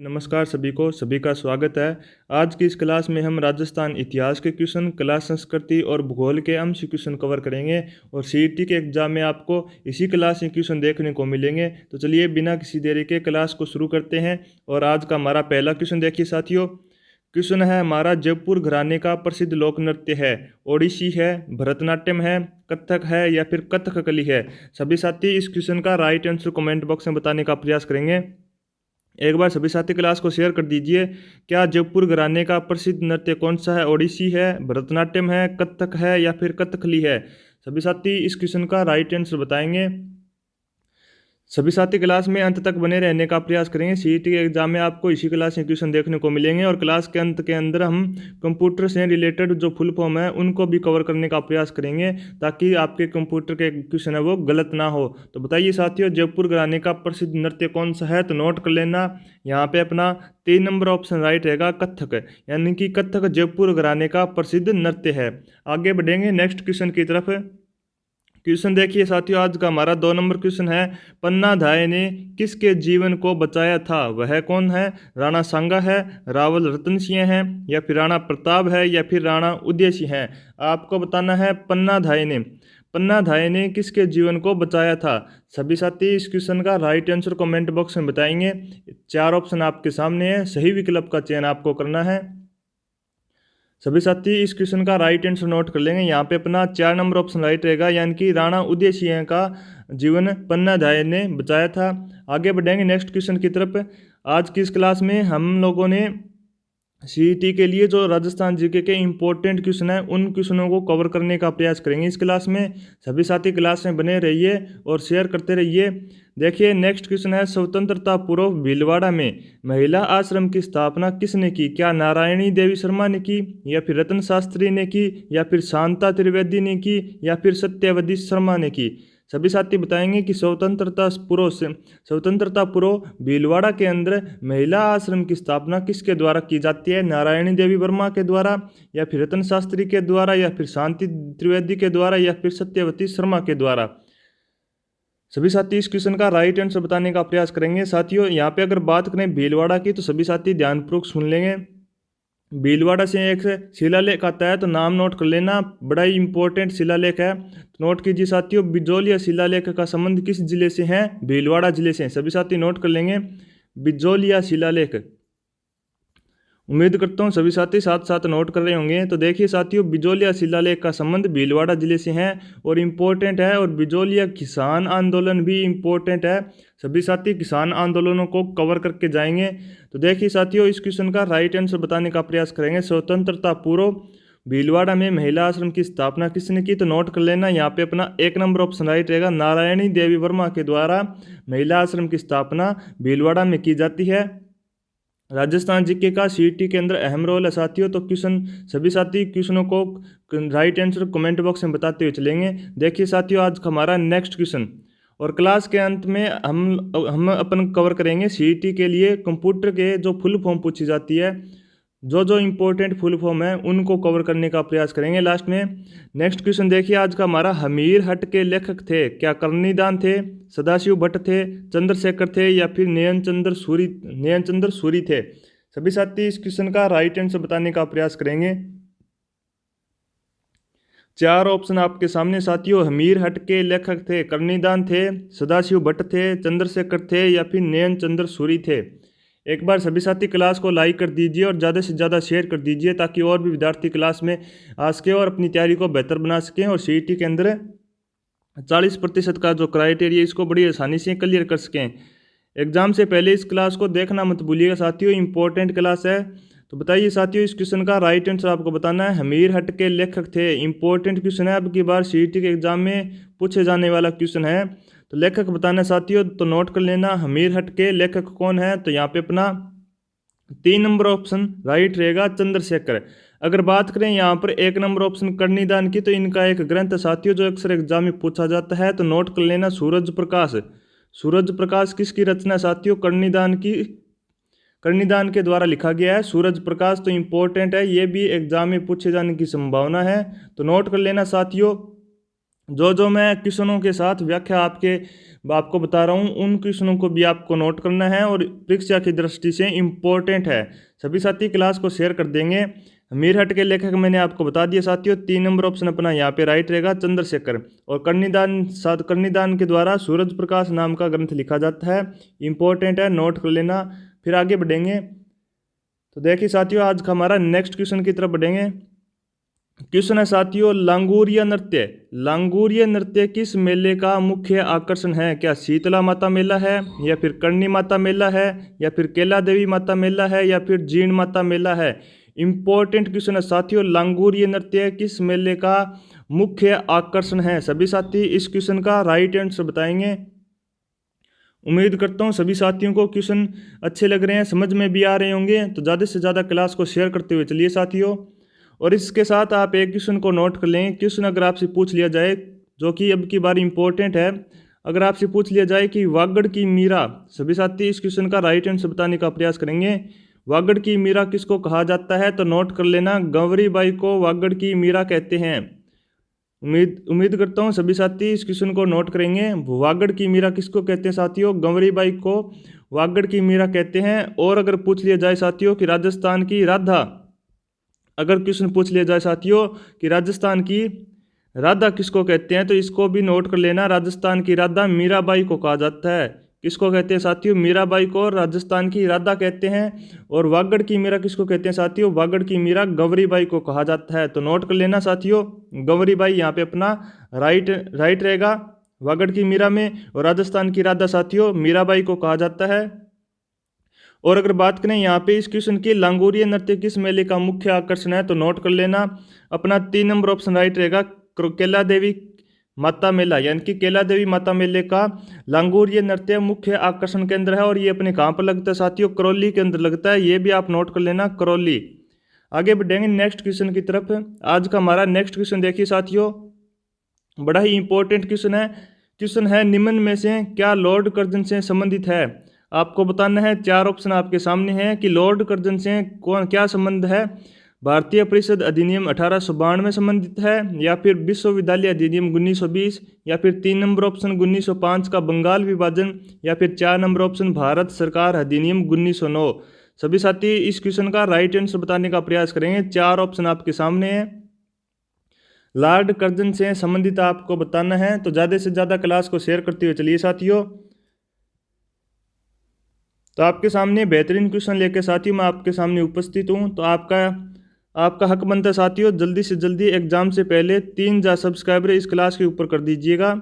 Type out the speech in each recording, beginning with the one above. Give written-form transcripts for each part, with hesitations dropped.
नमस्कार सभी का स्वागत है। आज की इस क्लास में हम राजस्थान इतिहास के क्वेश्चन, कला संस्कृति और भूगोल के अंश क्वेश्चन कवर करेंगे और सीईटी के एग्जाम में आपको इसी क्लास में क्वेश्चन देखने को मिलेंगे। तो चलिए बिना किसी देरी के क्लास को शुरू करते हैं। और आज का हमारा पहला क्वेश्चन देखिए साथियों। क्वेश्चन है हमारा, जयपुर घराने का प्रसिद्ध लोक नृत्य है, ओडिसी है, भरतनाट्यम है, कथक है या फिर कथकली है। सभी साथी इस क्वेश्चन का राइट आंसर कमेंट बॉक्स में बताने का प्रयास करेंगे। एक बार सभी साथी क्लास को शेयर कर दीजिए। क्या जयपुर घराने का प्रसिद्ध नृत्य कौन सा है? ओडिसी है, भरतनाट्यम है, कथक है या फिर कथकली है। सभी साथी इस क्वेश्चन का राइट आंसर बताएंगे। सभी साथी क्लास में अंत तक बने रहने का प्रयास करेंगे। सीईटी के एग्जाम में आपको इसी क्लास में क्वेश्चन देखने को मिलेंगे और क्लास के अंत के अंदर हम कंप्यूटर से रिलेटेड जो फुल फॉर्म है उनको भी कवर करने का प्रयास करेंगे ताकि आपके कंप्यूटर के क्वेश्चन है वो गलत ना हो। तो बताइए साथियों, जयपुर घराने का प्रसिद्ध नृत्य कौन सा है? तो नोट कर लेना। यहाँ पे अपना 3 नंबर ऑप्शन राइट रहेगा, कथक, यानी कि कथक जयपुर घराने का प्रसिद्ध नृत्य है। आगे बढ़ेंगे नेक्स्ट क्वेश्चन की तरफ। क्वेश्चन देखिए साथियों, आज का हमारा 2 नंबर क्वेश्चन है, पन्ना धाय ने किसके जीवन को बचाया था? वह कौन है? राणा सांगा है, रावल रतन सिंह है या फिर राणा प्रताप है या फिर राणा उदय सिंह है। आपको बताना है पन्ना धाय ने किसके जीवन को बचाया था। सभी साथी इस क्वेश्चन का राइट आंसर कमेंट बॉक्स में बताएंगे। 4 ऑप्शन आपके सामने है, सही विकल्प का चयन आपको करना है। सभी साथी इस क्वेश्चन का राइट आंसर नोट कर लेंगे। यहाँ पे अपना 4 नंबर ऑप्शन राइट रहेगा, यानी कि राणा उदय सिंह का जीवन पन्ना धाय ने बचाया था। आगे बढ़ेंगे नेक्स्ट क्वेश्चन की तरफ। आज की इस क्लास में हम लोगों ने सीईटी के लिए जो राजस्थान जीके के इम्पोर्टेंट क्वेश्चन है उन क्वेश्चनों को कवर करने का प्रयास करेंगे इस क्लास में। सभी साथी क्लास में बने रहिए और शेयर करते रहिए। देखिए नेक्स्ट क्वेश्चन है, स्वतंत्रता पूर्व भीलवाड़ा में महिला आश्रम की स्थापना किसने की? क्या नारायणी देवी शर्मा ने की या फिर रतन शास्त्री ने की या फिर शांता त्रिवेदी ने की या फिर सत्यवती शर्मा ने की। सभी साथी बताएंगे कि स्वतंत्रता पूर्व भीलवाड़ा के अंदर महिला आश्रम की स्थापना किसके द्वारा की जाती है? नारायणी देवी वर्मा के द्वारा या फिर रतन शास्त्री के द्वारा या फिर शांति त्रिवेदी के द्वारा या फिर सत्यवती शर्मा के द्वारा। सभी साथी इस क्वेश्चन का राइट आंसर बताने का प्रयास करेंगे। साथियों यहाँ पे अगर बात करें भीलवाड़ा की तो सभी साथी ध्यानपूर्वक सुन लेंगे। भीलवाड़ा से एक शिलालेख आता है तो नाम नोट कर लेना, बड़ा ही इंपॉर्टेंट शिलालेख है। तो नोट कीजिए साथियों, बिजोलिया शिलालेख का संबंध किस जिले से है? भीलवाड़ा जिले से। सभी साथी नोट कर लेंगे बिजोलिया शिलालेख। उम्मीद करता हूँ सभी साथी साथ साथ नोट कर रहे होंगे। तो देखिए साथियों, बिजोलिया शिलालेख का संबंध भीलवाड़ा जिले से है और इम्पोर्टेंट है। और बिजोलिया किसान आंदोलन भी इम्पोर्टेंट है। सभी साथी किसान आंदोलनों को कवर करके जाएंगे। तो देखिए साथियों, इस क्वेश्चन का राइट आंसर बताने का प्रयास करेंगे। स्वतंत्रता पूर्व भीलवाड़ा में महिला आश्रम की स्थापना किसने की? तो नोट कर लेना। यहाँ पे अपना 1 नंबर ऑप्शन राइट रहेगा, नारायणी देवी वर्मा के द्वारा महिला आश्रम की स्थापना भीलवाड़ा में की जाती है। राजस्थान जीके का सीईटी के अंदर अहम रोल है साथियों। तो सभी साथी क्वेश्चनों को राइट आंसर कमेंट बॉक्स में बताते हुए चलेंगे। देखिए साथियों, आज हमारा नेक्स्ट क्वेश्चन और क्लास के अंत में हम अपन कवर करेंगे सीईटी के लिए कंप्यूटर के जो फुल फॉर्म पूछी जाती है, जो इम्पोर्टेंट फुल फॉर्म है उनको कवर करने का प्रयास करेंगे लास्ट में। नेक्स्ट क्वेश्चन देखिए आज का हमारा, हमीर हट के लेखक थे? क्या करनीदान थे, सदाशिव भट्ट थे, चंद्रशेखर थे या फिर नयनचंद्र सूरी थे। सभी साथी इस क्वेश्चन का राइट आंसर बताने का प्रयास करेंगे। 4 ऑप्शन आपके सामने साथियों, हमीर हट के लेखक थे, करनीदान थे, सदाशिव भट्ट थे, चंद्रशेखर थे या फिर नयनचंद्र सूरी थे। एक बार सभी साथी क्लास को लाइक कर दीजिए और ज़्यादा से ज़्यादा शेयर कर दीजिए ताकि और भी विद्यार्थी क्लास में आ सकें और अपनी तैयारी को बेहतर बना सकें और सीईटी के अंदर 40% का जो क्राइटेरिया इसको बड़ी आसानी से क्लियर कर सकें। एग्जाम से पहले इस क्लास को देखना मत भूलिएगा साथियों, इंपॉर्टेंट क्लास है। तो बताइए साथियों, इस क्वेश्चन का राइट आंसर आपको बताना है। हमीर हट के लेखक थे, इंपॉर्टेंट क्वेश्चन है, अब की बार सीईटी के एग्जाम में पूछे जाने वाला क्वेश्चन है। तो लेखक बताना साथियों, तो नोट कर लेना हमीर हट के लेखक कौन है। तो यहाँ पे अपना 3 नंबर ऑप्शन राइट रहेगा, चंद्रशेखर। अगर बात करें यहाँ पर 1 नंबर ऑप्शन करनीदान की, तो इनका एक ग्रंथ साथियों जो अक्सर एग्जाम में पूछा जाता है। तो नोट कर लेना सूरज प्रकाश किसकी रचना साथियों? करनीदान के द्वारा लिखा गया है सूरज प्रकाश। तो इंपॉर्टेंट है, ये भी एग्जाम में पूछे जाने की संभावना है। तो नोट कर लेना साथियों, जो जो मैं क्वेश्चनों के साथ व्याख्या आपको बता रहा हूँ, उन क्वेश्चनों को भी आपको नोट करना है और परीक्षा की दृष्टि से इम्पोर्टेंट है। सभी साथी क्लास को शेयर कर देंगे। मीरहट के लेखक मैंने आपको बता दिया साथियों। 3 नंबर ऑप्शन अपना यहाँ पे राइट रहेगा, चंद्रशेखर। और कर्णिदान के द्वारा सूरज प्रकाश नाम का ग्रंथ लिखा जाता है। इंपॉर्टेंट है, नोट कर लेना। फिर आगे बढ़ेंगे तो देखिए साथियों, आज का हमारा नेक्स्ट क्वेश्चन की तरफ बढ़ेंगे। क्वेश्चन है साथियों, लांगुरिया नृत्य। लांगुरिया नृत्य किस मेले का मुख्य आकर्षण है? क्या शीतला माता मेला है, या फिर कर्णी माता मेला है, या फिर केला देवी माता मेला है, या फिर जीण माता मेला है? इंपॉर्टेंट क्वेश्चन है साथियों, लांगुरिया नृत्य किस मेले का मुख्य आकर्षण है? सभी साथी इस क्वेश्चन का राइट आंसर बताएंगे। उम्मीद करता हूँ सभी साथियों को क्वेश्चन अच्छे लग रहे हैं, समझ में भी आ रहे होंगे। तो ज़्यादा से ज़्यादा क्लास को शेयर करते हुए चलिए साथियों। और इसके साथ आप एक क्वेश्चन को नोट कर लें। क्वेश्चन अगर आपसे पूछ लिया जाए, जो कि अब की बार इंपॉर्टेंट है, अगर आपसे पूछ लिया जाए कि वागड़ की मीरा, सभी साथी इस क्वेश्चन का राइट आंसर बताने का प्रयास करेंगे। वागड़ की मीरा किसको कहा जाता है? तो नोट कर लेना, गंवरी बाई को वागड़ की मीरा कहते हैं। उम्मीद करता हूँ सभी साथी इस क्वेश्चन को नोट करेंगे। वागड़ की मीरा किसको कहते हैं साथियों? गंवरी बाई को वागड़ की मीरा कहते हैं। और अगर पूछ लिया जाए साथियों कि राजस्थान की राधा, अगर क्वेश्चन पूछ लिया जाए साथियों कि राजस्थान की राधा किसको कहते हैं, तो इसको भी नोट कर लेना। राजस्थान की राधा मीराबाई को कहा जाता है। किसको कहते हैं साथियों? मीराबाई को राजस्थान की राधा कहते हैं। और वागड़ की मीरा किसको कहते हैं साथियों? वागड़ की मीरा गंवरी बाई को कहा जाता है। तो नोट कर लेना साथियों, गंवरी बाई यहाँ पे अपना राइट रहेगा वागड़ की मीरा में। और राजस्थान की राधा साथियों मीराबाई को कहा जाता है। और अगर बात करें यहाँ पे इस क्वेश्चन की, लांगुरिया नृत्य किस मेले का मुख्य आकर्षण है, तो नोट कर लेना अपना 3 नंबर ऑप्शन राइट रहेगा, केला देवी माता मेला। यानी कि केला देवी माता मेले का लांगुरिया नृत्य मुख्य आकर्षण केंद्र है। और ये अपने कहाँ पर लगता है साथियों? करौली के अंदर लगता है। ये भी आप नोट कर लेना, करौली। आगे बढ़ेंगे नेक्स्ट क्वेश्चन की तरफ। आज का हमारा नेक्स्ट क्वेश्चन देखिए साथियों, बड़ा ही इंपॉर्टेंट क्वेश्चन है, निम्न में से क्या लॉर्ड कर्जन से संबंधित है? आपको बताना है। 4 ऑप्शन आपके सामने हैं कि लॉर्ड कर्जन से क्या संबंध है। भारतीय परिषद अधिनियम 1892 में संबंधित है, या फिर विश्वविद्यालय अधिनियम 1920, या फिर 3 नंबर ऑप्शन 1905 का बंगाल विभाजन, या फिर 4 नंबर ऑप्शन भारत सरकार अधिनियम 1909। सभी साथी इस क्वेश्चन का राइट आंसर बताने का प्रयास करेंगे। 4 ऑप्शन आपके सामने हैं। लॉर्ड कर्जन से संबंधित आपको बताना है। तो ज़्यादा से ज़्यादा क्लास को शेयर करते हुए चलिए साथियों। तो आपके सामने बेहतरीन क्वेश्चन लेकर साथियों मैं आपके सामने उपस्थित हूँ। तो आपका हक बनता है साथियों, जल्दी से जल्दी एग्जाम से पहले 3,000 सब्सक्राइबर इस क्लास के ऊपर कर दीजिएगा।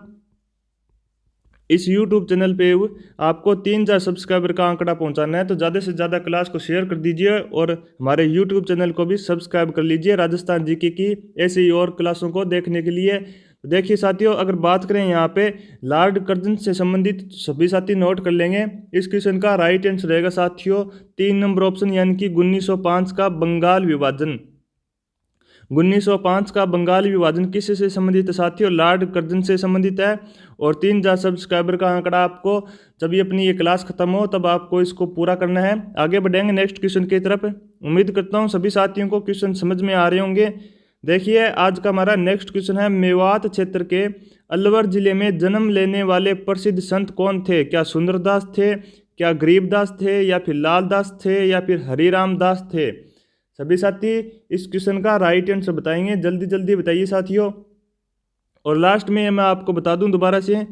इस YouTube चैनल पे आपको 3,000 सब्सक्राइबर का आंकड़ा पहुंचाना है। तो ज़्यादा से ज़्यादा क्लास को शेयर कर दीजिए और हमारे YouTube चैनल को भी सब्सक्राइब कर लीजिए राजस्थान जीके की ऐसे ही और क्लासों को देखने के लिए। देखिए साथियों, अगर बात करें यहाँ पे लॉर्ड कर्जन से संबंधित, सभी साथी नोट कर लेंगे। इस क्वेश्चन का राइट आंसर रहेगा साथियों 3 नंबर ऑप्शन, यानी कि 1905 का बंगाल विभाजन। 1905 का बंगाल विभाजन किससे से संबंधित है साथियों? लॉर्ड कर्जन से संबंधित है। और 3,000 सब्सक्राइबर का आंकड़ा आपको जब ये अपनी ये क्लास खत्म हो तब आपको इसको पूरा करना है। आगे बढ़ेंगे नेक्स्ट क्वेश्चन की तरफ। उम्मीद करता हूँ सभी साथियों को क्वेश्चन समझ में आ रहे होंगे। देखिए आज का हमारा नेक्स्ट क्वेश्चन है, मेवात क्षेत्र के अलवर जिले में जन्म लेने वाले प्रसिद्ध संत कौन थे? क्या सुंदरदास थे, क्या गरीबदास थे, या फिर लालदास थे, या फिर हरिराम दास थे? सभी साथी इस क्वेश्चन का राइट आंसर बताएंगे, जल्दी जल्दी बताइए साथियों। और लास्ट में मैं आपको बता दूं दोबारा से,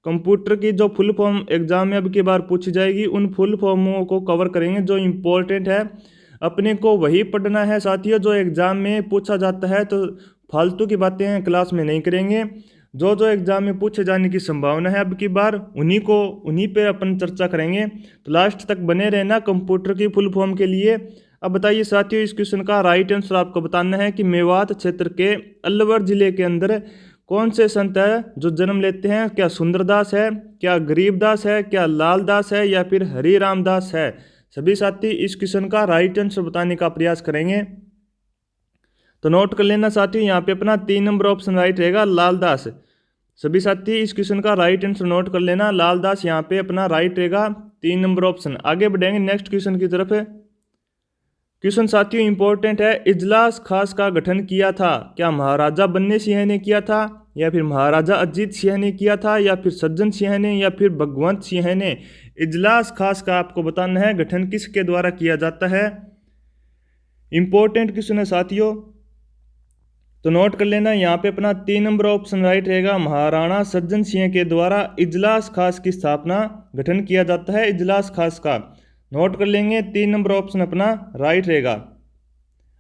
कंप्यूटर की जो फुल फॉर्म एग्जाम में अब की बार पूछी जाएगी उन फुल फॉर्मों को कवर करेंगे जो इम्पोर्टेंट है। अपने को वही पढ़ना है साथियों जो एग्जाम में पूछा जाता है। तो फालतू की बातें क्लास में नहीं करेंगे। जो जो एग्जाम में पूछे जाने की संभावना है अब की बार उन्हीं पे अपन चर्चा करेंगे। तो लास्ट तक बने रहना कंप्यूटर की फुल फॉर्म के लिए। अब बताइए साथियों, इस क्वेश्चन का राइट आंसर आपको बताना है कि मेवात क्षेत्र के अलवर जिले के अंदर कौन से संत है जो जन्म लेते हैं? क्या सुंदरदास है, क्या गरीबदास है, क्या लालदास है, या फिर हरिराम दास है? सभी साथी इस क्वेश्चन का राइट आंसर बताने का प्रयास करेंगे। तो नोट कर लेना साथियों, यहाँ पे अपना 3 नंबर ऑप्शन राइट रहेगा, लालदास। सभी साथी इस क्वेश्चन का राइट आंसर नोट कर लेना, लालदास यहाँ पे अपना राइट रहेगा 3 नंबर ऑप्शन। आगे बढ़ेंगे नेक्स्ट क्वेश्चन की तरफ। क्वेश्चन साथियों इंपॉर्टेंट है, इजलास खास का गठन किया था? क्या महाराजा बन्ने सिंह ने किया था, या फिर महाराजा अजीत सिंह ने किया था, या फिर सज्जन सिंह ने, या फिर भगवंत सिंह ने। इजलास खास का आपको बताना है गठन किसके द्वारा किया जाता है। इंपॉर्टेंट क्वेश्चन है साथियों, तो नोट कर लेना। यहाँ पे अपना 3 नंबर ऑप्शन राइट रहेगा, महाराणा सज्जन सिंह के द्वारा इजलास खास की स्थापना गठन किया जाता है, इजलास खास का। नोट कर लेंगे, 3 नंबर ऑप्शन अपना राइट रहेगा।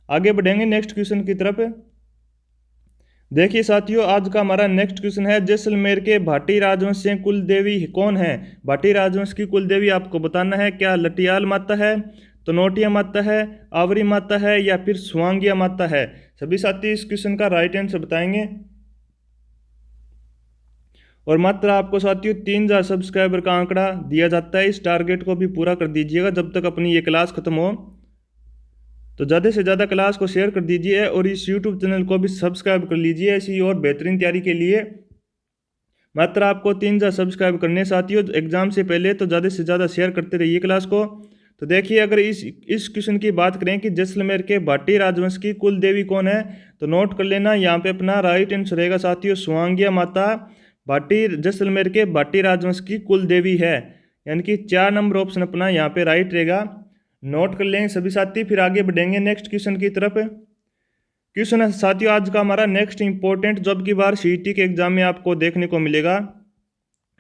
आगे बढ़ेंगे नेक्स्ट क्वेश्चन की तरफ। देखिए साथियों, आज का हमारा नेक्स्ट क्वेश्चन है, जैसलमेर के भाटी राजवंश से कुल देवी कौन है। भाटी राजवंश की कुल देवी आपको बताना है, क्या लटियाल माता है, तनोटिया माता है, आवरी माता है, या फिर स्वांगिया माता है। सभी साथी इस क्वेश्चन का राइट आंसर बताएंगे। और मात्र आपको साथियों 3000 सब्सक्राइबर का आंकड़ा दिया जाता है, इस टारगेट को भी पूरा कर दीजिएगा जब तक अपनी ये क्लास खत्म हो। तो ज़्यादा से ज़्यादा क्लास को शेयर कर दीजिए और इस यूट्यूब चैनल को भी सब्सक्राइब कर लीजिए ऐसी और बेहतरीन तैयारी के लिए। मात्र आपको 3000 सब्सक्राइब करने साथियों एग्जाम से पहले, तो ज़्यादा से ज़्यादा शेयर करते रहिए क्लास को। तो देखिए, अगर इस क्वेश्चन की बात करें कि जैसलमेर के भाटी राजवंश की कुल देवी कौन है, तो नोट कर लेना, यहाँ पे अपना राइट आंसर रहेगा साथियों स्वांगिया माता भाटी जैसलमेर के भाटी राजवंश की कुल देवी है, यानी कि 4 नंबर ऑप्शन अपना यहाँ पे राइट रहेगा। नोट कर लेंगे सभी साथी, फिर आगे बढ़ेंगे नेक्स्ट क्वेश्चन की तरफ। क्वेश्चन है साथियों आज का हमारा नेक्स्ट इंपॉर्टेंट, जो अब की बार सीईटी के एग्जाम में आपको देखने को मिलेगा।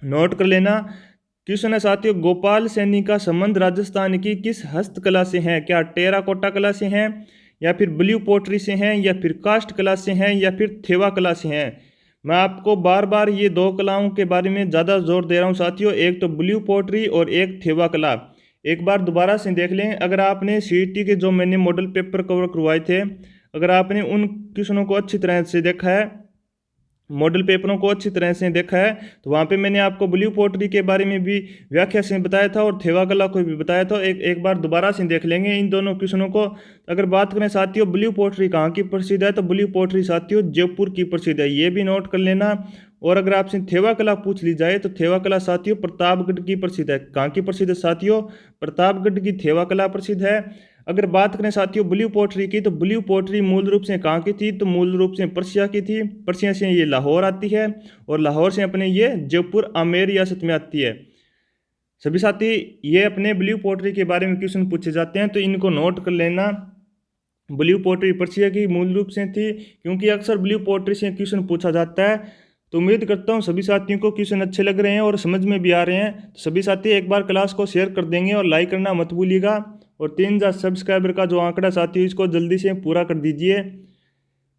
नोट कर लेना, क्वेश्चन है साथियों, गोपाल सैनी का संबंध राजस्थान की किस हस्तकला से है। क्या टेराकोटा कला से है, या फिर ब्लू पोट्री से हैं, या फिर कास्ट कला से हैं, या फिर थेवा कला से हैं। मैं आपको बार बार ये 2 कलाओं के बारे में ज़्यादा जोर दे रहा हूँ साथियों, एक तो ब्लू पोट्री और एक थेवा कला। एक बार दोबारा से देख लें, अगर आपने सीईटी के जो मैंने मॉडल पेपर कवर करवाए थे, अगर आपने उन क्वेश्चनों को अच्छी तरह से देखा है, मॉडल पेपरों को अच्छी तरह से देखा है, तो वहाँ पे मैंने आपको ब्लू पोट्री के बारे में भी व्याख्या से बताया था और थेवा कला को भी बताया था। एक बार दोबारा से देख लेंगे इन दोनों क्वेश्चनों को। अगर बात करें साथियों ब्लू पोट्री कहाँ की प्रसिद्ध है, तो ब्लू पोट्री साथियों जयपुर की प्रसिद्ध है, ये भी नोट कर लेना। और अगर आपसे थेवा कला पूछ ली जाए, तो थेवा कला साथियों प्रतापगढ़ की प्रसिद्ध है। कहाँ की प्रसिद्ध है साथियों, प्रतापगढ़ की थेवा कला प्रसिद्ध है। अगर बात करें साथियों ब्लू पोट्री की, तो ब्लू पोट्री मूल रूप से कहाँ की थी, तो मूल रूप से पर्शिया की थी। पर्शिया से ये लाहौर आती है और लाहौर से अपने ये जयपुर आमेर रियासत में आती है। सभी साथी ये अपने ब्लू पोट्री के बारे में क्वेश्चन पूछे जाते हैं, तो इनको नोट कर लेना। ब्लू पोट्री पर्शिया की मूल रूप से थी, क्योंकि अक्सर ब्लू पोट्री से क्वेश्चन पूछा जाता है। तो उम्मीद करता हूँ सभी साथियों को क्वेश्चन अच्छे लग रहे हैं और समझ में भी आ रहे हैं। तो सभी साथी एक बार क्लास को शेयर कर देंगे और लाइक करना मत भूलिएगा। और 3000 सब्सक्राइबर का जो आंकड़ा साथियों, इसको जल्दी से पूरा कर दीजिए।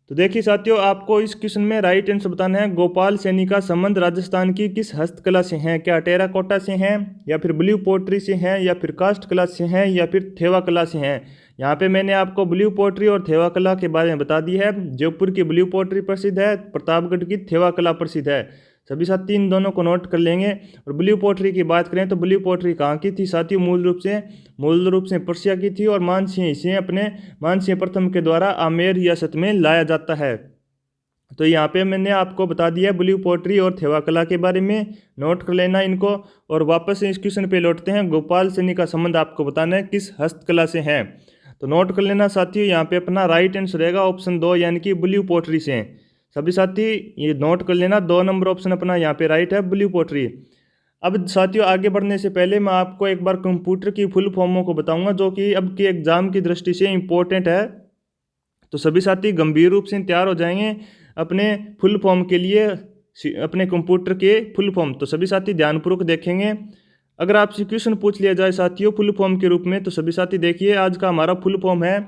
तो देखिए साथियों, आपको इस क्वेश्चन में राइट आंसर बताना है, गोपाल सैनी का संबंध राजस्थान की किस हस्तकला से है। क्या टेराकोटा से हैं, या फिर ब्लू पोट्री से हैं, या फिर कास्ट कला से हैं, या फिर थेवा कला से हैं। यहाँ पे मैंने आपको ब्लू पोट्री और थेवा कला के बारे में बता दी है। जयपुर की ब्लू पोट्री प्रसिद्ध है, प्रतापगढ़ की थेवा कला प्रसिद्ध है। सभी साथी इन दोनों को नोट कर लेंगे। और ब्लू पोट्री की बात करें, तो ब्लू पोट्री कहाँ की थी साथियों, मूल रूप से पर्शिया की थी, और मानसिंह इसे अपने मानसिंह प्रथम के द्वारा आमेर रियासत में लाया जाता है। तो यहाँ पे मैंने आपको बता दिया ब्लू पोट्री और थेवा कला के बारे में, नोट कर लेना इनको। और वापस से इस क्वेश्चन पे लौटते हैं, गोपाल सैनी का संबंध आपको बताना है किस हस्तकला से है। तो नोट कर लेना साथियों, यहाँ पे अपना राइट आंसर रहेगा ऑप्शन 2, यानी कि ब्लू पोट्री से। सभी साथी ये नोट कर लेना, 2 नंबर ऑप्शन अपना यहाँ पे राइट है, ब्लू पोट्री। अब साथियों आगे बढ़ने से पहले मैं आपको एक बार कंप्यूटर की फुल फॉर्मों को बताऊंगा, जो कि अब के एग्जाम की दृष्टि से इम्पोर्टेंट है। तो सभी साथी गंभीर रूप से तैयार हो जाएंगे अपने फुल फॉर्म के लिए, अपने कंप्यूटर के फुल फॉर्म। तो सभी साथी ध्यानपूर्वक देखेंगे। अगर आपसे क्वेश्चन पूछ लिया जाए साथियों फुल फॉर्म के रूप में, तो सभी साथी देखिए आज का हमारा फुल फॉर्म है।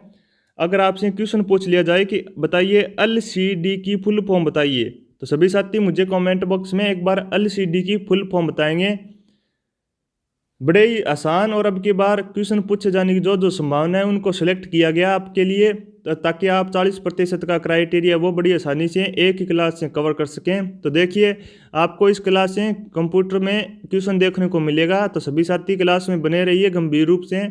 अगर आपसे क्वेश्चन पूछ लिया जाए कि बताइए LCD की फुल फॉर्म बताइए, तो सभी साथी मुझे कमेंट बॉक्स में एक बार LCD की फुल फॉर्म बताएंगे। बड़े ही आसान और अब की बार क्वेश्चन पूछे जाने की जो संभावना है उनको सेलेक्ट किया गया आपके लिए, ताकि आप 40% का क्राइटेरिया वो बड़ी आसानी से एक ही क्लास से कवर कर सकें। तो देखिए आपको इस क्लास से कंप्यूटर में क्वेश्चन देखने को मिलेगा, तो सभी साथी क्लास में बने रहिए गंभीर रूप से।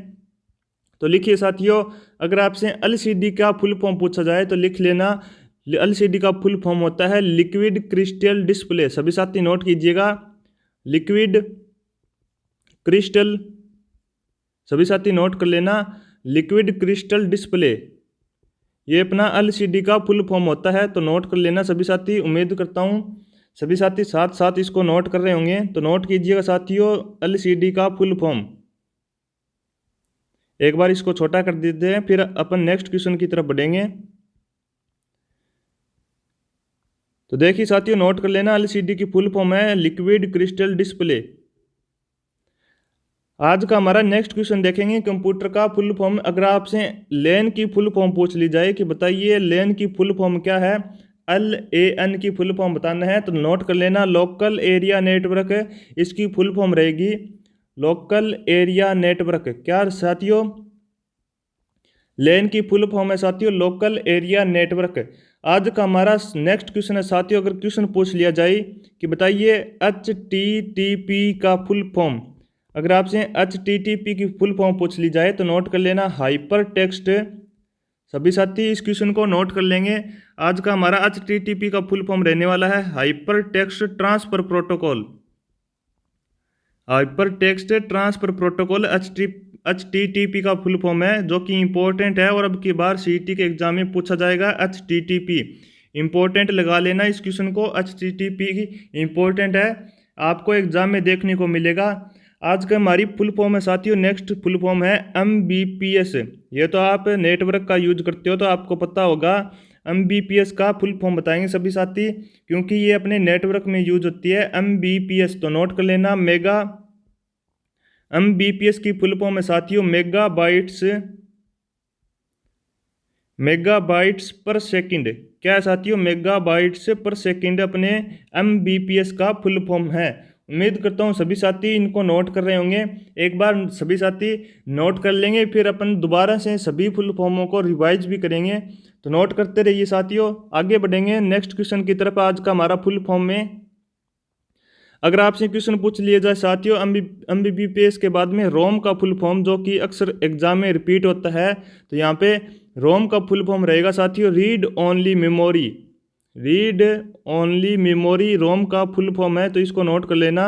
तो लिखिए साथियों, अगर आपसे LCD का फुल फॉर्म पूछा जाए तो लिख लेना, LCD का फुल फॉर्म होता है लिक्विड क्रिस्टल डिस्प्ले। सभी साथी नोट कीजिएगा, लिक्विड क्रिस्टल, सभी साथी नोट कर लेना, लिक्विड क्रिस्टल डिस्प्ले। ये अपना LCD का फुल फॉर्म होता है, तो नोट कर लेना सभी साथी। उम्मीद करता हूँ सभी साथी साथ साथ इसको नोट कर रहे होंगे, तो नोट कीजिएगा साथियों LCD का फुल फॉर्म। एक बार इसको छोटा कर देते हैं, फिर अपन नेक्स्ट क्वेश्चन की तरफ बढ़ेंगे। तो देखिए साथियों नोट कर लेना, LCD की फुल फॉर्म है लिक्विड क्रिस्टल डिस्प्ले। आज का हमारा नेक्स्ट क्वेश्चन देखेंगे कंप्यूटर का फुल फॉर्म। अगर आपसे LAN की फुल फॉर्म पूछ ली जाए कि बताइए LAN की फुल फॉर्म क्या है, LAN की फुल फॉर्म बताना है, तो नोट कर लेना लोकल एरिया नेटवर्क, इसकी फुल फॉर्म रहेगी लोकल एरिया नेटवर्क। क्या साथियों, LAN की फुल फॉर्म है साथियों लोकल एरिया नेटवर्क। आज का हमारा नेक्स्ट क्वेश्चन है साथियों, अगर क्वेश्चन पूछ लिया जाए कि बताइए HTTP का फुल फॉर्म। अगर आपसे HTTP की फुल फॉर्म पूछ ली जाए तो नोट कर लेना हाइपर टेक्स्ट। सभी साथी इस क्वेश्चन को नोट कर लेंगे। आज का हमारा HTTP का फुल फॉर्म रहने वाला है hyper text transfer protocol. Hyper text transfer protocol HTTP का फुल फॉर्म है, जो कि इंपॉर्टेंट है और अब की बार CET के एग्जाम में पूछा जाएगा। HTTP इंपॉर्टेंट लगा लेना इस क्वेश्चन को, HTTP की इंपॉर्टेंट है, आपको एग्जाम में देखने को मिलेगा। आज का हमारी फुल फॉर्म है साथियों, नेक्स्ट फुल फॉर्म है MBPS। ये तो आप नेटवर्क का यूज करते हो तो आपको पता होगा। MBPS का फुल फॉर्म बताएंगे सभी साथी, क्योंकि ये अपने नेटवर्क में यूज होती है MBPS। तो नोट कर लेना मेगा, MBPS की फुल फॉर्म है साथियों मेगाबाइट्स पर सेकंड। क्या है साथियों, मेगाबाइट्स पर सेकंड अपने MBPS का फुल फॉर्म है। उम्मीद करता हूँ सभी साथी इनको नोट कर रहे होंगे। एक बार सभी साथी नोट कर लेंगे, फिर अपन दोबारा से सभी फुल फॉर्मों को रिवाइज भी करेंगे। तो नोट करते रहिए साथियों, आगे बढ़ेंगे नेक्स्ट क्वेश्चन की तरफ। आज का हमारा फुल फॉर्म में अगर आपसे क्वेश्चन पूछ लिया जाए साथियों MBPS के बाद में रोम का फुल फॉर्म, जो कि अक्सर एग्जाम में रिपीट होता है, तो यहाँ पे रोम का फुल फॉर्म रहेगा साथियों read only memory. Read only memory रोम का फुल फॉर्म है, तो इसको नोट कर लेना।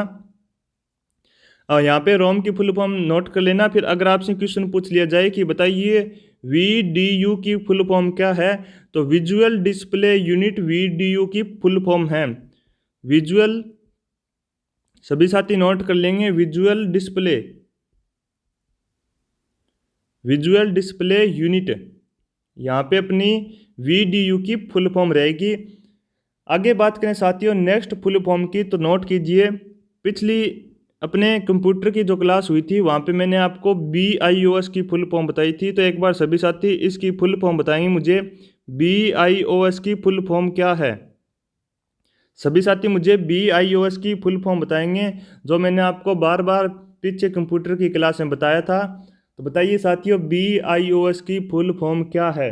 और यहाँ पे रोम की फुल फॉर्म नोट कर लेना। फिर अगर आपसे क्वेश्चन पूछ लिया जाए कि बताइए VDU की फुल फॉर्म क्या है, तो विजुअल डिस्प्ले यूनिट VDU की फुल फॉर्म है। विजुअल, सभी साथी नोट कर लेंगे विजुअल डिस्प्ले यूनिट, यहाँ पे अपनी VDU की फुल फॉर्म रहेगी। आगे बात करें साथियों नेक्स्ट फुल फॉर्म की, तो नोट कीजिए पिछली अपने कंप्यूटर की जो क्लास हुई थी वहाँ पे मैंने आपको BIOS की फुल फॉर्म बताई थी। तो एक बार सभी साथी इसकी फुल फॉर्म बताएंगे मुझे, BIOS की फुल फॉर्म क्या है। सभी साथी मुझे BIOS की फुल फॉर्म बताएंगे, जो मैंने आपको बार बार पीछे कंप्यूटर की क्लास में बताया था। तो बताइए साथियों BIOS की फुल फॉर्म क्या है।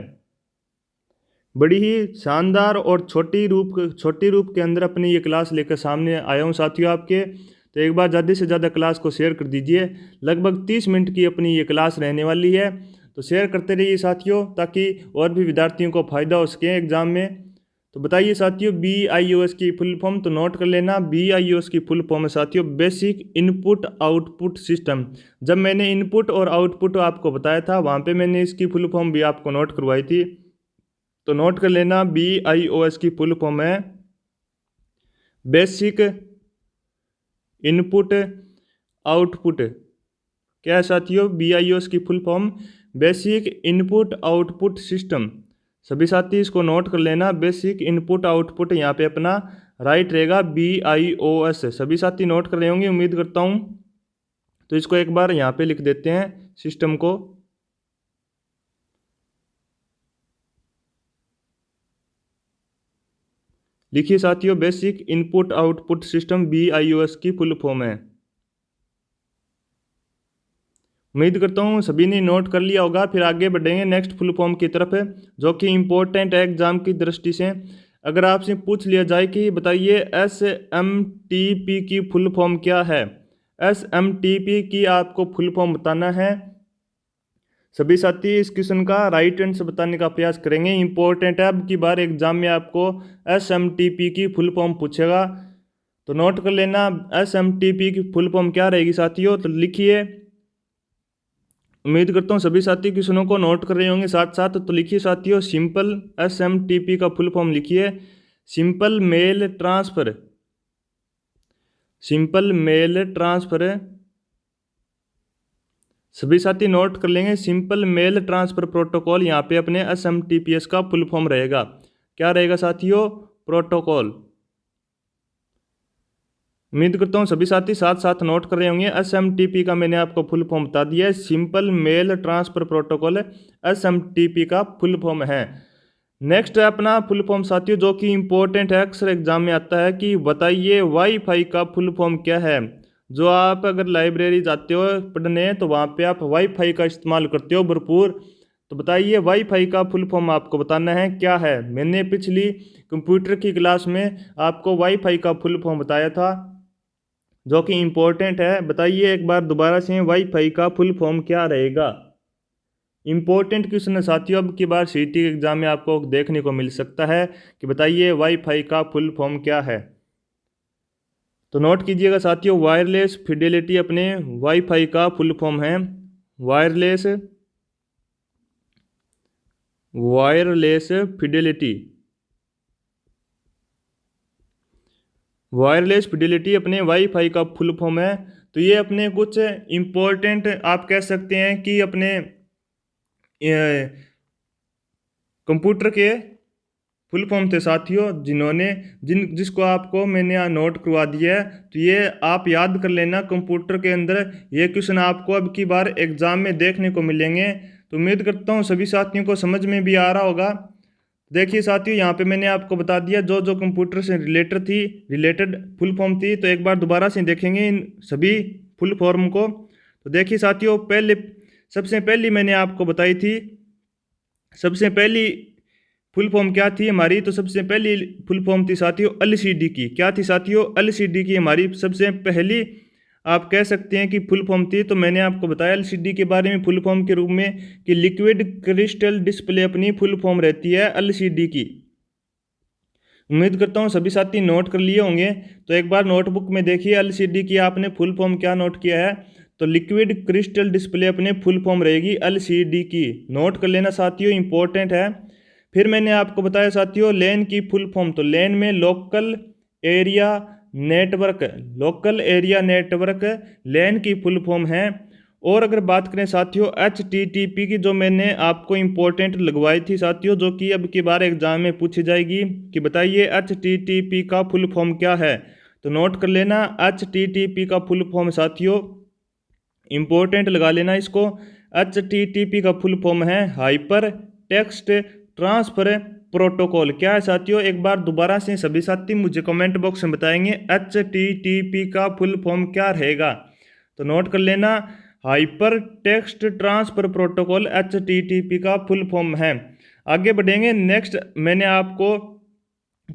बड़ी ही शानदार और छोटी रूप के अंदर अपनी ये क्लास लेकर सामने आया हूँ साथियों आपके। तो एक बार ज़्यादा से ज़्यादा क्लास को शेयर कर दीजिए। लगभग 30 मिनट की अपनी ये क्लास रहने वाली है, तो शेयर करते रहिए साथियों, ताकि और भी विद्यार्थियों को फ़ायदा हो सके एग्ज़ाम में। तो बताइए साथियों BIOS की फुल फॉर्म, तो नोट कर लेना BIOS की फुल फॉर्म है साथियों बेसिक इनपुट आउटपुट सिस्टम। जब मैंने इनपुट और आउटपुट आपको बताया था, वहाँ पे मैंने इसकी फुल फॉर्म भी आपको नोट करवाई थी। तो नोट कर लेना BIOS की फुल फॉर्म है बेसिक इनपुट आउटपुट। क्या है साथियों BIOS की full form basic input output system. सभी साथी इसको नोट कर लेना बेसिक इनपुट आउटपुट, यहाँ पे अपना राइट रहेगा BIOS। सभी साथी नोट कर रहे होंगे उम्मीद करता हूँ। तो इसको एक बार यहाँ पे लिख देते हैं सिस्टम को। लिखिए साथियों basic input output system BIOS की फुल फॉर्म है। उम्मीद करता हूँ सभी ने नोट कर लिया होगा। फिर आगे बढ़ेंगे नेक्स्ट फुल फॉर्म की तरफ, जो कि इम्पोर्टेंट है एग्जाम की दृष्टि से। अगर आपसे पूछ लिया जाए कि बताइए SMTP की फुल फॉर्म क्या है, SMTP की आपको फुल फॉर्म बताना है। सभी साथी इस क्वेश्चन का राइट आंसर बताने का प्रयास करेंगे, इंपॉर्टेंट है। अब की बार एग्जाम में आपको SMTP की फुल फॉर्म पूछेगा, तो नोट कर लेना SMTP की फुल फॉर्म क्या रहेगी साथियों। तो लिखिए उम्मीद करता हूँ सभी साथी क्वेश्चनों को नोट कर रहे होंगे साथ साथ। तो लिखिए साथियों, सिंपल SMTP का फुल फॉर्म लिखिए, simple mail transfer. Simple mail transfer, सभी साथी नोट कर लेंगे। सिंपल मेल ट्रांसफ़र प्रोटोकॉल यहाँ पे अपने SMTPS का फुल फॉर्म रहेगा। क्या रहेगा साथियों? प्रोटोकॉल। उम्मीद करता हूँ सभी साथी साथ साथ नोट कर रहे होंगे। SMTP का मैंने आपको फुल फॉर्म बता दिया है, simple mail transfer protocol SMTP का फुल फॉर्म है। नेक्स्ट है अपना फुल फॉर्म साथियों, जो कि इंपॉर्टेंट है, अक्सर एग्जाम में आता है कि बताइए वाईफाई का फुल फॉर्म क्या है। जो आप अगर लाइब्रेरी जाते हो पढ़ने तो वहाँ पे आप वाईफाई का इस्तेमाल करते हो भरपूर। तो बताइए वाईफाई का फुल फॉर्म आपको बताना है क्या है। मैंने पिछली कंप्यूटर की क्लास में आपको वाईफाई का फुल फॉर्म बताया था, जो कि इम्पोर्टेंट है। बताइए एक बार दोबारा से, वाईफाई का फुल फॉर्म क्या रहेगा। इम्पोर्टेंट क्वेश्चन है साथियों, अब की बार सीटी के एग्जाम में आपको देखने को मिल सकता है कि बताइए वाईफाई का फुल फॉर्म क्या है। तो नोट कीजिएगा साथियों, वायरलेस फिडेलिटी अपने वाईफाई का फुल फॉर्म है। Wireless wireless Fidelity, wireless Fidelity अपने वाईफाई का फुल फॉर्म है। तो ये अपने कुछ इम्पोर्टेंट आप कह सकते हैं कि अपने कंप्यूटर के फुल फॉर्म थे साथियों, जिसको आपको मैंने यहाँ नोट करवा दिया है। तो ये आप याद कर लेना, कंप्यूटर के अंदर ये क्वेश्चन आपको अब की बार एग्जाम में देखने को मिलेंगे। तो उम्मीद करता हूँ सभी साथियों को समझ में भी आ रहा होगा। देखिए साथियों, यहाँ पे मैंने आपको बता दिया जो जो कंप्यूटर से रिलेटेड फुल फॉर्म थी। तो एक बार दोबारा से देखेंगे इन सभी फुल फॉर्म को। तो देखिए साथियों, सबसे पहली मैंने आपको बताई थी, सबसे पहली फुल फॉर्म क्या थी हमारी। तो सबसे पहली फुल फॉर्म थी साथियों LCD की। क्या थी साथियों? LCD की हमारी सबसे पहली आप कह सकते हैं कि फुल फॉर्म थी। तो मैंने आपको बताया LCD के बारे में फुल फॉर्म के रूप में कि लिक्विड क्रिस्टल डिस्प्ले अपनी फुल फॉर्म रहती है LCD की। उम्मीद करता हूँ सभी साथी नोट कर लिए होंगे। तो एक बार नोटबुक में देखिए LCD की आपने फुल फॉर्म क्या नोट किया है। तो लिक्विड क्रिस्टल डिस्प्ले अपने फुल फॉर्म रहेगी LCD की। नोट कर लेना साथियों, इंपॉर्टेंट है। फिर मैंने आपको बताया साथियों लैन की फुल फॉर्म। तो लैन में local area network, local area network LAN की फुल फॉर्म है। और अगर बात करें साथियों HTTP की, जो मैंने आपको इंपॉर्टेंट लगवाई थी साथियों, जो कि अब की बार एग्जाम में पूछी जाएगी कि बताइए HTTP का फुल फॉर्म क्या है। तो नोट कर लेना, HTTP का फुल फॉर्म साथियों इंपॉर्टेंट लगा लेना इसको। HTTP का फुल फॉर्म है हाइपर टेक्स्ट ट्रांसफर प्रोटोकॉल। क्या है साथियों? एक बार दोबारा से सभी साथी मुझे कमेंट बॉक्स में बताएंगे HTTP का फुल फॉर्म क्या रहेगा। तो नोट कर लेना, hyper text transfer protocol HTTP का फुल फॉर्म है। आगे बढ़ेंगे। नेक्स्ट मैंने आपको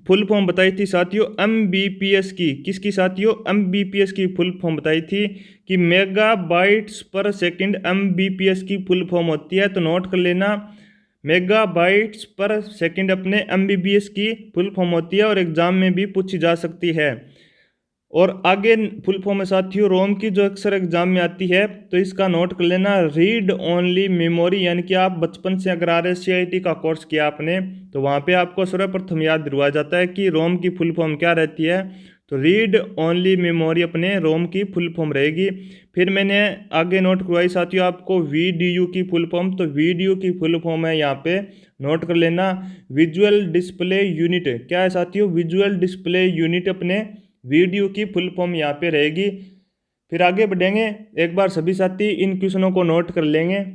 फुल फॉर्म बताई थी साथियों MBPS की। किसकी साथियों? MBPS की फुल फॉर्म बताई थी कि मेगा बाइट्स पर सेकंड MBPS की फुल फॉर्म होती है। तो नोट कर लेना, मेगा बाइट्स पर सेकंड अपने MBPS की फुल फॉर्म होती है और एग्जाम में भी पूछी जा सकती है। और आगे फुल फॉर्म है साथियों रोम की, जो अक्सर एग्जाम में आती है। तो इसका नोट कर लेना, रीड ओनली मेमोरी। यानी कि आप बचपन से अगर RSCIT का कोर्स किया आपने तो वहाँ पे आपको सर्वप्रथम याद दिलवाया जाता है कि रोम की फुल फॉर्म क्या रहती है। तो रीड ओनली मेमोरी अपने रोम की फुल फॉर्म रहेगी। फिर मैंने आगे नोट करवाई साथियों आपको VDU की फुल फॉर्म। तो VDU की फुल फॉर्म है यहाँ पे, नोट कर लेना, विजुअल डिस्प्ले यूनिट। क्या है साथियों? विजुअल डिस्प्ले यूनिट अपने VDU की फुल फॉर्म यहाँ पे रहेगी। फिर आगे बढ़ेंगे, एक बार सभी साथी इन क्वेश्चनों को नोट कर लेंगे।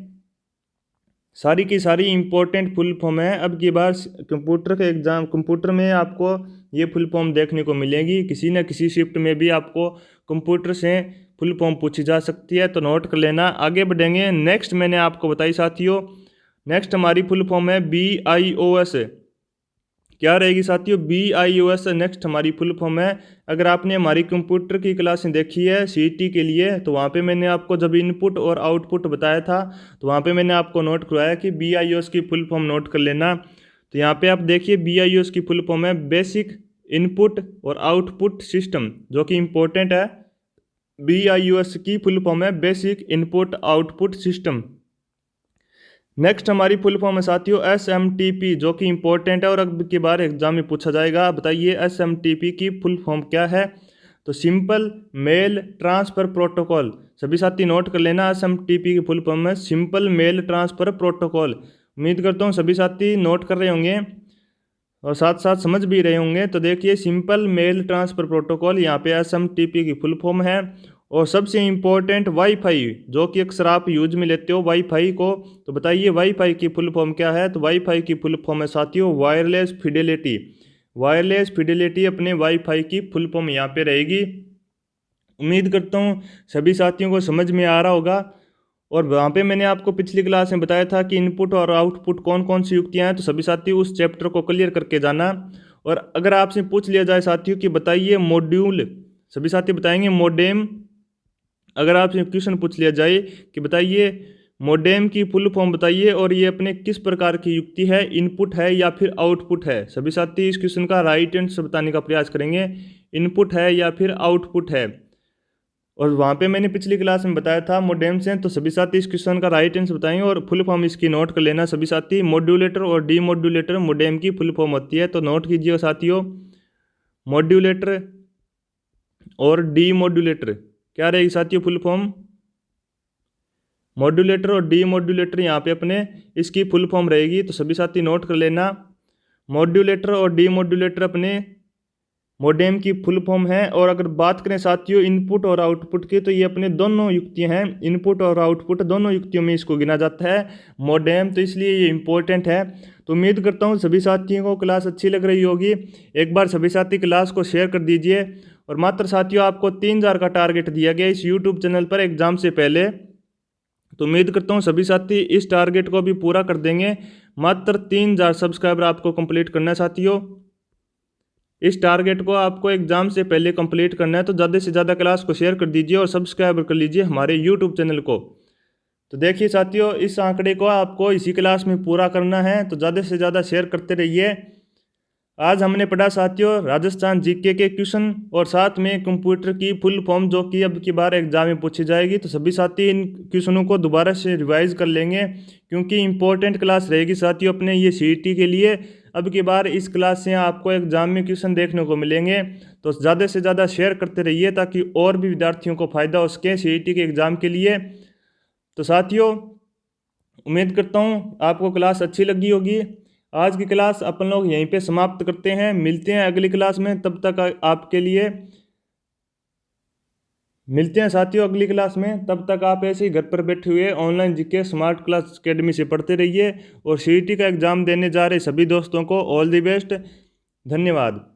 सारी की सारी इंपॉर्टेंट फुल फॉर्म है। अब की बार कंप्यूटर के एग्जाम, कंप्यूटर में आपको ये फुल फॉर्म देखने को मिलेगी। किसी न किसी शिफ्ट में भी आपको कंप्यूटर से फुल फॉर्म पूछी जा सकती है। तो नोट कर लेना। आगे बढ़ेंगे। नेक्स्ट मैंने आपको बताई साथियों, नेक्स्ट हमारी फुल फॉर्म है BIOS। क्या रहेगी साथियों? BIOS नेक्स्ट हमारी फुल फॉर्म है। अगर आपने हमारी कंप्यूटर की क्लासें देखी है CT के लिए, तो वहाँ पे मैंने आपको जब इनपुट और आउटपुट बताया था तो वहाँ पे मैंने आपको नोट करवाया कि BIOS की फुल फॉर्म नोट कर लेना। तो यहाँ पे आप देखिए BIOS की फुल फॉर्म है बेसिक इनपुट और आउटपुट सिस्टम, जो कि इम्पोर्टेंट है। BIOS की फुल फॉर्म है basic input output system. Next हमारी फुल फॉर्म है साथियों SMTP, जो कि इंपॉर्टेंट है और अब की बार एग्जाम में पूछा जाएगा। बताइए SMTP की फुल फॉर्म क्या है? तो सिंपल मेल ट्रांसफ़र प्रोटोकॉल। सभी साथी नोट कर लेना, SMTP की फुल फॉर्म है सिंपल मेल ट्रांसफ़र प्रोटोकॉल। उम्मीद करता हूँ सभी साथी नोट कर रहे होंगे और साथ साथ समझ भी रहे होंगे। तो देखिए सिंपल मेल ट्रांसफ़र प्रोटोकॉल यहाँ पे SMTP की फुल फॉर्म है। और सबसे इम्पोर्टेंट वाईफाई, जो कि अक्सर आप यूज में लेते हो वाईफाई को। तो बताइए वाईफाई की फुल फॉर्म क्या है? तो वाईफाई की फुल फॉर्म है साथियों वायरलेस फिडेलिटी। वायरलेस फिडेलिटी अपने वाईफाई की फुल फॉर्म यहाँ पे रहेगी। उम्मीद करता हूँ सभी साथियों को समझ में आ रहा होगा। और वहाँ पे मैंने आपको पिछली क्लास में बताया था कि इनपुट और आउटपुट कौन कौन सी युक्तियाँ हैं। तो सभी साथी उस चैप्टर को क्लियर करके जाना। और अगर आपसे पूछ लिया जाए साथियों कि बताइए मॉड्यूल, सभी साथी बताएंगे मोडेम। अगर आपसे क्वेश्चन पूछ लिया जाए कि बताइए मोडेम की फुल फॉर्म बताइए और ये अपने किस प्रकार की युक्ति है, इनपुट है या फिर आउटपुट है, सभी साथी इस क्वेश्चन का राइट आंसर बताने का प्रयास करेंगे। इनपुट है या फिर आउटपुट है। और वहाँ पे मैंने पिछली क्लास में बताया था मोडेम से। तो सभी साथी इस क्वेश्चन का राइट आंसर बताएंगे और फुल फॉर्म इसकी नोट कर लेना सभी साथी। मॉड्यूलेटर और डीमॉड्यूलेटर मोडेम की फुल फॉर्म होती है, तो नोट कीजिए साथियों। मॉड्यूलेटर और डीमॉड्यूलेटर क्या रहेगी साथियों फुल फॉर्म? मॉड्यूलेटर और डीमॉड्यूलेटर यहाँ पे अपने इसकी फुल फॉर्म रहेगी। तो सभी साथी नोट कर लेना। मॉड्यूलेटर और डीमॉड्यूलेटर अपने मोडेम की फुल फॉर्म है। और अगर बात करें साथियों इनपुट और आउटपुट की, तो ये अपने दोनों युक्तियां हैं। इनपुट और आउटपुट दोनों युक्तियों में इसको गिना जाता है मोडेम, तो इसलिए ये इंपॉर्टेंट है। तो उम्मीद करता हूँ सभी साथियों को क्लास अच्छी लग रही होगी। एक बार सभी साथी क्लास को शेयर कर दीजिए। और मात्र साथियों आपको 3000 का टारगेट दिया गया इस यूट्यूब चैनल पर एग्जाम से पहले। तो उम्मीद करता हूँ सभी साथी इस टारगेट को भी पूरा कर देंगे। मात्र 3000 सब्सक्राइबर आपको कंप्लीट करना है साथियों। इस टारगेट को आपको एग्जाम से पहले कंप्लीट करना है। तो ज़्यादा से ज़्यादा क्लास को शेयर कर दीजिए और सब्सक्राइब कर लीजिए हमारे यूट्यूब चैनल को। तो देखिए साथियों इस आंकड़े को आपको इसी क्लास में पूरा करना है, तो ज़्यादा से ज़्यादा शेयर करते रहिए। आज हमने पढ़ा साथियों राजस्थान जीके के क्वेश्चन और साथ में कंप्यूटर की फुल फॉर्म, जो कि अब की बार एग्जाम में पूछी जाएगी। तो सभी साथी इन क्वेश्चनों को दोबारा से रिवाइज कर लेंगे, क्योंकि इंपॉर्टेंट क्लास रहेगी साथियों अपने ये सीईटी के लिए। अब की बार इस क्लास से आपको एग्जाम में क्वेश्चन देखने को मिलेंगे। तो ज़्यादा से ज़्यादा शेयर करते रहिए ताकि और भी विद्यार्थियों को फ़ायदा हो सके सीईटी के एग्ज़ाम के लिए। तो साथियों उम्मीद करता हूँ आपको क्लास अच्छी लगी होगी। आज की क्लास अपन लोग यहीं पे समाप्त करते हैं, मिलते हैं अगली क्लास में। तब तक आपके लिए मिलते हैं साथियों अगली क्लास में। तब तक आप ऐसे ही घर पर बैठे हुए online GK smart class academy से पढ़ते रहिए। और सीईटी का एग्ज़ाम देने जा रहे सभी दोस्तों को ऑल द बेस्ट। धन्यवाद।